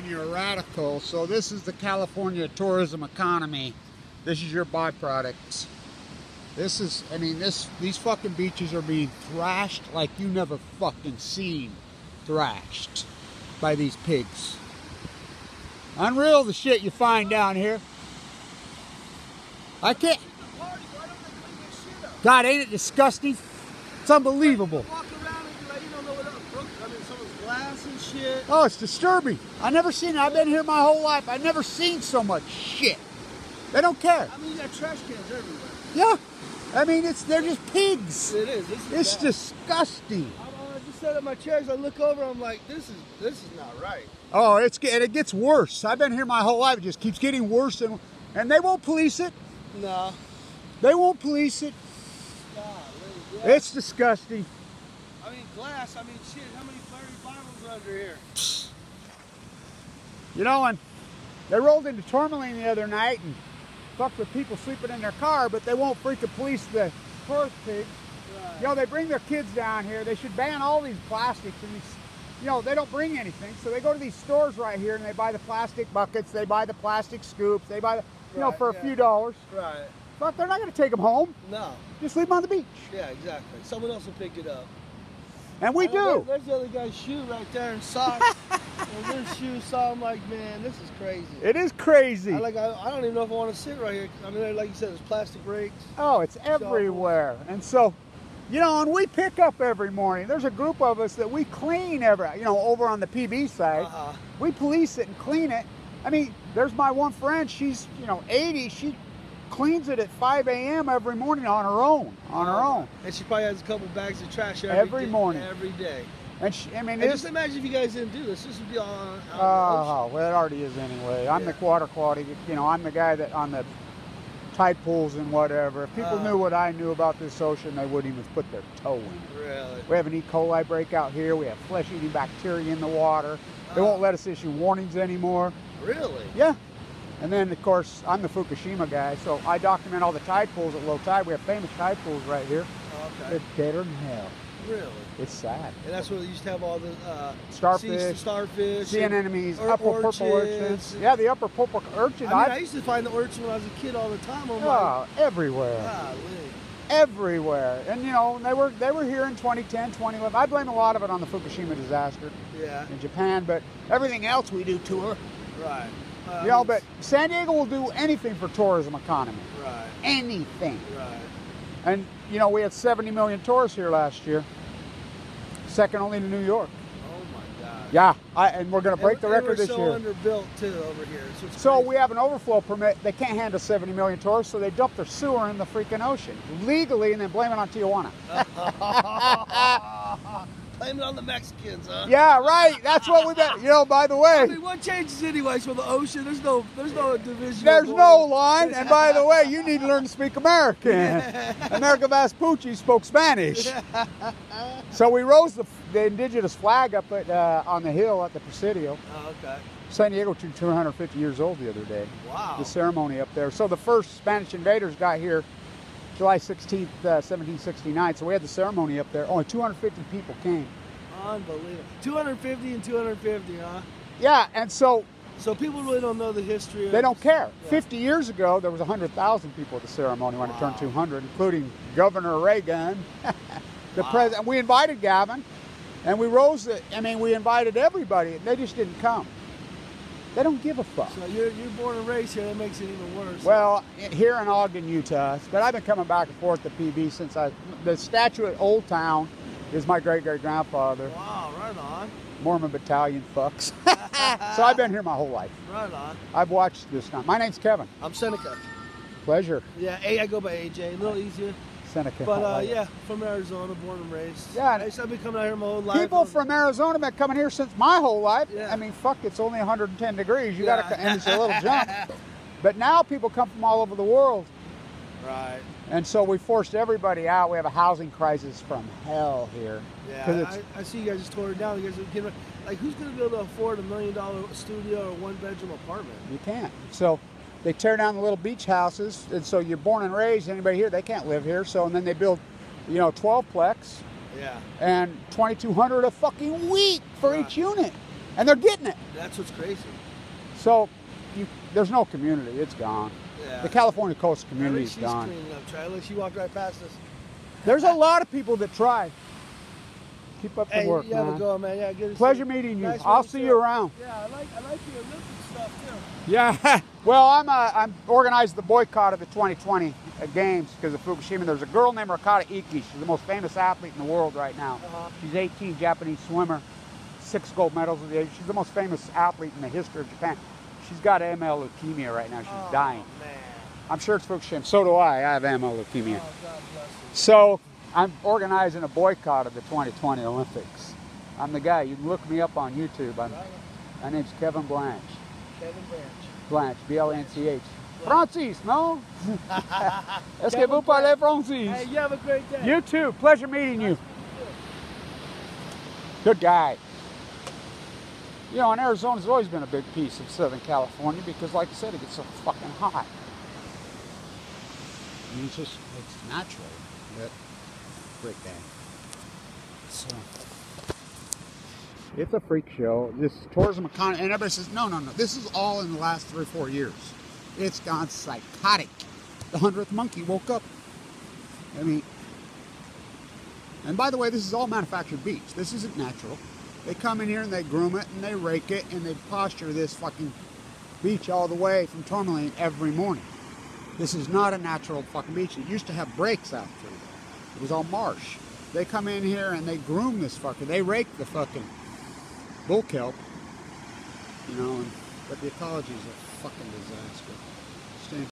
you're a radical. So this is the California tourism economy. This is your byproducts. This is, I mean, these fucking beaches are being thrashed like you never fucking seen thrashed by these pigs. Unreal the shit you find down here. I can't. God, ain't it disgusting? It's unbelievable. Walk around and be like, you don't know what I mean, someone's glass and shit. Oh, it's disturbing. I never seen it. I've been here my whole life. I've never seen so much shit. They don't care. I mean, you got trash cans everywhere. Yeah. I mean, they're just pigs. It is. It's disgusting. I just sat at my chairs. I look over. I'm like, this is not right. Oh, it gets worse. I've been here my whole life. It just keeps getting worse, and they won't police it. No. They won't police it. Yeah. It's disgusting. I mean, glass. I mean, shit. How many fiery bottles are under here? You know, and they rolled into Tourmaline the other night and fucked with people sleeping in their car, but they won't freaking police the tourist pigs. Right. You know, they bring their kids down here. They should ban all these plastics and these. You know, they don't bring anything, so they go to these stores right here and they buy the plastic buckets, they buy the plastic scoops, they buy the, you know, for a few dollars. Right. But they're not going to take them home. No. Just leave them on the beach. Yeah, exactly. Someone else will pick it up. And we do. There's the other guy's shoe right there in socks. And there's shoes, so I'm like, man, this is crazy. It is crazy. I don't even know if I want to sit right here. I mean, like you said, there's plastic rakes. Oh, it's everywhere. And so, you know, and we pick up every morning. There's a group of us that we clean over on the PB side. We police it and clean it. I mean, there's my one friend. She's, 80. She cleans it at 5 a.m. every morning on her own. And she probably has a couple bags of trash every morning. Every day. And just imagine if you guys didn't do this. This would be on the ocean. Well, it already is anyway. I'm the water quality. I'm the guy that on the tide pools and whatever. If people knew what I knew about this ocean, they wouldn't even put their toe in it. Really? We have an E. coli breakout here. We have flesh-eating bacteria in the water. They won't let us issue warnings anymore. Really? Yeah. And then, of course, I'm the Fukushima guy, so I document all the tide pools at low tide. We have famous tide pools right here. Okay. It's deader than hell. Really? It's sad. And that's where they used to have all the starfish, sea anemones, upper purple urchins. Yeah, the upper purple urchin. I used to find the urchin when I was a kid all the time. Everywhere. Golly. Everywhere. And they were here in 2010, 2011. I blame a lot of it on the Fukushima disaster. Yeah. In Japan, but everything else we do tour. Right. But San Diego will do anything for tourism economy. Right. Anything. Right. And we had 70 million tourists here last year. Second only to New York. Oh my God. Yeah, and we're going to break the record this year. We're so underbuilt too over here. So we have an overflow permit. They can't handle 70 million tourists, so they dump their sewer in the freaking ocean legally, and then blame it on Tijuana. Blame it on the Mexicans, huh? Yeah, right. That's what we bet. By the way. I mean, what changes anyways for the ocean? There's no division. There's no line. And by the way, you need to learn to speak American. America Vespucci spoke Spanish. So we rose the indigenous flag up on the hill at the Presidio. Oh, okay. San Diego turned 250 years old the other day. Wow. The ceremony up there. So the first Spanish invaders got here July 16th, 1769. So we had the ceremony up there. Only 250 people came. Unbelievable. 250 and 250, huh? Yeah, and so people really don't know the history. They don't care. Yeah. 50 years ago, there was 100,000 people at the ceremony when it turned 200, including Governor Reagan, the president. We invited Gavin, and we we invited everybody. They just didn't come. They don't give a fuck. So you're born and raised here. That makes it even worse. Well, here in Ogden, Utah. But I've been coming back and forth to PB since the statue at Old Town is my great-great-grandfather. Wow, right on. Mormon battalion fucks. So I've been here my whole life. Right on. I've watched this now. My name's Kevin. I'm Seneca. Pleasure. Yeah, I go by AJ. A little easier. Seneca. But from Arizona, born and raised. Yeah. I've been coming out here my whole life. People from Arizona have been coming here since my whole life. Yeah. I mean, fuck, it's only 110 degrees. And it's a little jump. But now people come from all over the world. Right. And so we forced everybody out. We have a housing crisis from hell here. Yeah, I see you guys just tore it down. You guys who's going to be able to afford $1 million studio or one-bedroom apartment? You can't. So they tear down the little beach houses, and so you're born and raised. Anybody here, they can't live here. So and then they build, 12-plex. Yeah. And $2,200 a fucking week for each unit. And they're getting it. That's what's crazy. So there's no community. It's gone. Yeah. The California coast community is she's gone. cleaning up. Charlie, she walked right past us. There's a lot of people that try. Keep up the work, you have man. a go, man. Yeah, good to Pleasure see meeting you. Nice I'll meeting see you around. Yeah, I like the Olympic stuff too. Yeah. Well, I'm organizing the boycott of the 2020 Games because of Fukushima. There's a girl named Ricardo Iki. She's the most famous athlete in the world right now. She's 18, Japanese swimmer, 6 gold medals. She's the most famous athlete in the history of Japan. She's got AML leukemia right now. She's dying. Man. I'm sure it's Fukushima. So do I. I have AML leukemia. Oh, God bless you. So I'm organizing a boycott of the 2020 Olympics. I'm the guy. You can look me up on YouTube. My name's Kevin Blanch. Kevin Blanch. Blanch, B-L-N-C-H. Francis, no? Est-ce que vous parlez français? Hey, you have a great day. You too. Pleasure meeting you. Good guy. You know, and Arizona's always been a big piece of Southern California because, like I said, it gets so fucking hot. I mean, it's natural. But great guy. So, it's a freak show. This tourism economy, and everybody says, no. This is all in the last 3 or 4 years. It's gone psychotic. The 100th monkey woke up. I mean, and by the way, this is all manufactured beach. This isn't natural. They come in here and they groom it and they rake it and they posture this fucking beach all the way from Tourmaline every morning. This is not a natural fucking beach. It used to have breaks out through there. It was all marsh. They come in here and they groom this fucker. They rake the fucking bull kelp, you know, but the ecology is a fucking disaster.